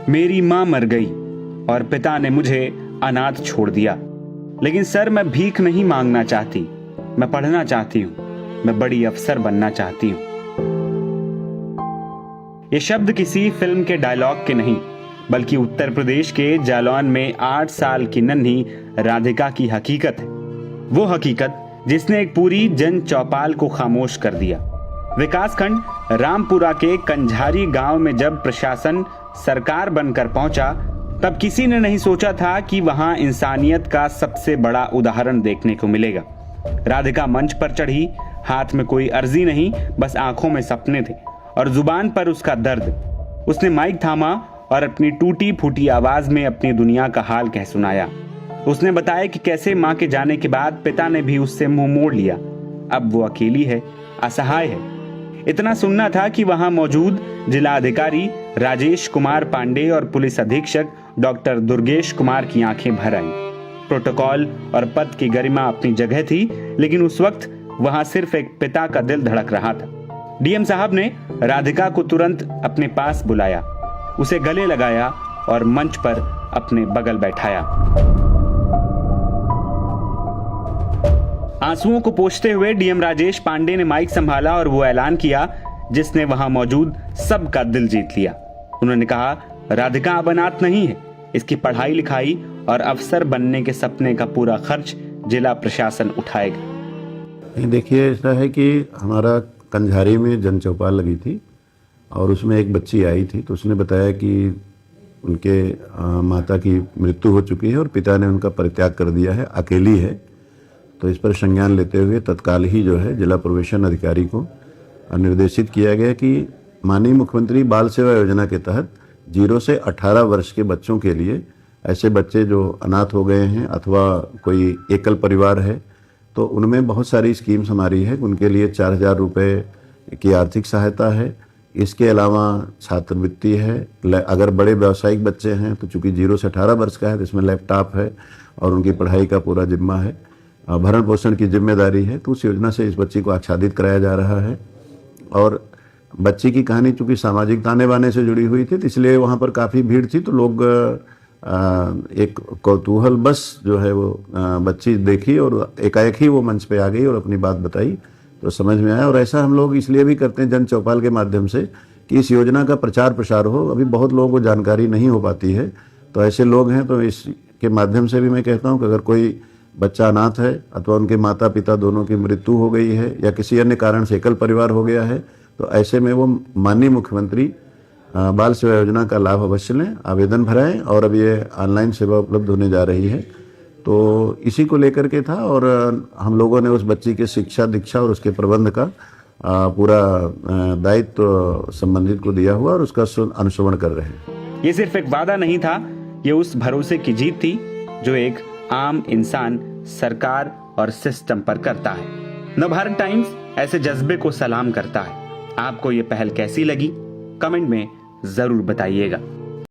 मेरी माँ मर गई और पिता ने मुझे अनाथ छोड़ दिया। लेकिन सर, मैं भीख नहीं मांगना चाहती, मैं पढ़ना चाहती हूँ, मैं बड़ी अफसर बनना चाहती हूँ। ये शब्द किसी फिल्म के डायलॉग के नहीं, बल्कि उत्तर प्रदेश के जालौन में 8 साल की नन्ही राधिका की हकीकत है। वो हकीकत जिसने एक पूरी जन चौपाल को खामोश कर दिया। विकासखंड रामपुरा के कंझारी गांव में जब प्रशासन सरकार बनकर पहुंचा, तब किसी ने नहीं सोचा था कि वहां इंसानियत का सबसे बड़ा उदाहरण देखने को मिलेगा। राधिका मंच पर चढ़ी, हाथ में कोई अर्जी नहीं, बस आंखों में सपने थे और जुबान पर उसका दर्द। उसने माइक थामा और अपनी टूटी फूटी आवाज में अपनी दुनिया का हाल कह सुनाया। उसने बताया कि कैसे मां के जाने के बाद पिता ने भी उससे मुंह मोड़ लिया। अब वो अकेली है, असहाय है। इतना सुनना था कि वहां मौजूद जिला अधिकारी राजेश कुमार पांडे और पुलिस अधीक्षक डॉक्टर दुर्गेश कुमार की आंखें भर आईं। प्रोटोकॉल और पद की गरिमा अपनी जगह थी, लेकिन उस वक्त वहां सिर्फ एक पिता का दिल धड़क रहा था। डीएम साहब ने राधिका को तुरंत अपने पास बुलाया, उसे गले लगाया और मंच पर अपने बगल बैठाया। आंसुओं को पोंछते हुए डीएम राजेश पांडे ने माइक संभाला और वो ऐलान किया जिसने वहां मौजूद सबका दिल जीत लिया। उन्होंने कहा, राधिका अब अनाथ नहीं है, इसकी पढ़ाई लिखाई और अफसर बनने के सपने का पूरा खर्च जिला प्रशासन उठाएगा। देखिए, ऐसा है कि हमारा कंझारी में जन चौपाल लगी थी और उसमें एक बच्ची आई थी, तो उसने बताया कि उनके माता की मृत्यु हो चुकी है और पिता ने उनका परित्याग कर दिया है, अकेली है। तो इस पर संज्ञान लेते हुए तत्काल ही जो है जिला प्रोबेशन अधिकारी को निर्देशित किया गया कि माननीय मुख्यमंत्री बाल सेवा योजना के तहत 0 से 18 वर्ष के बच्चों के लिए, ऐसे बच्चे जो अनाथ हो गए हैं अथवा कोई एकल परिवार है, तो उनमें बहुत सारी स्कीम्स हमारी है। उनके लिए 4000 रुपये की आर्थिक सहायता है। इसके अलावा छात्रवृत्ति है। अगर बड़े व्यावसायिक बच्चे हैं तो चूंकि 0 से 18 वर्ष का है तो इसमें लैपटॉप है और उनकी पढ़ाई का पूरा जिम्मा है, भरण पोषण की जिम्मेदारी है। तो उस योजना से इस बच्ची को आच्छादित कराया जा रहा है। और बच्ची की कहानी चूंकि सामाजिक ताने बाने से जुड़ी हुई थी, तो इसलिए वहाँ पर काफ़ी भीड़ थी। तो लोग एक कौतूहल बस जो है वो बच्ची देखी और एकाएक ही वो मंच पे आ गई और अपनी बात बताई, तो समझ में आया। और ऐसा हम लोग इसलिए भी करते हैं जन चौपाल के माध्यम से कि इस योजना का प्रचार प्रसार हो। अभी बहुत लोगों को जानकारी नहीं हो पाती है, तो ऐसे लोग हैं, तो इसके माध्यम से भी मैं कहता हूँ कि अगर कोई बच्चा अनाथ है अथवा उनके माता पिता दोनों की मृत्यु हो गई है या किसी अन्य कारण से एकल परिवार हो गया है, तो ऐसे में वो माननीय मुख्यमंत्री बाल सेवा योजना का लाभ अवश्य लें, आवेदन भराएं। और अब ये ऑनलाइन सेवा उपलब्ध होने जा रही है, तो इसी को लेकर के था। और हम लोगों ने उस बच्ची के शिक्षा दीक्षा और उसके प्रबंध का पूरा दायित्व संबंधित को दिया हुआ और उसका अनुश्रवण कर रहे हैं। ये सिर्फ एक वादा नहीं था, ये उस भरोसे की जीत थी जो एक आम इंसान सरकार और सिस्टम पर करता है। नवभारत टाइम्स ऐसे जज्बे को सलाम करता है। आपको ये पहल कैसी लगी, कमेंट में जरूर बताइएगा।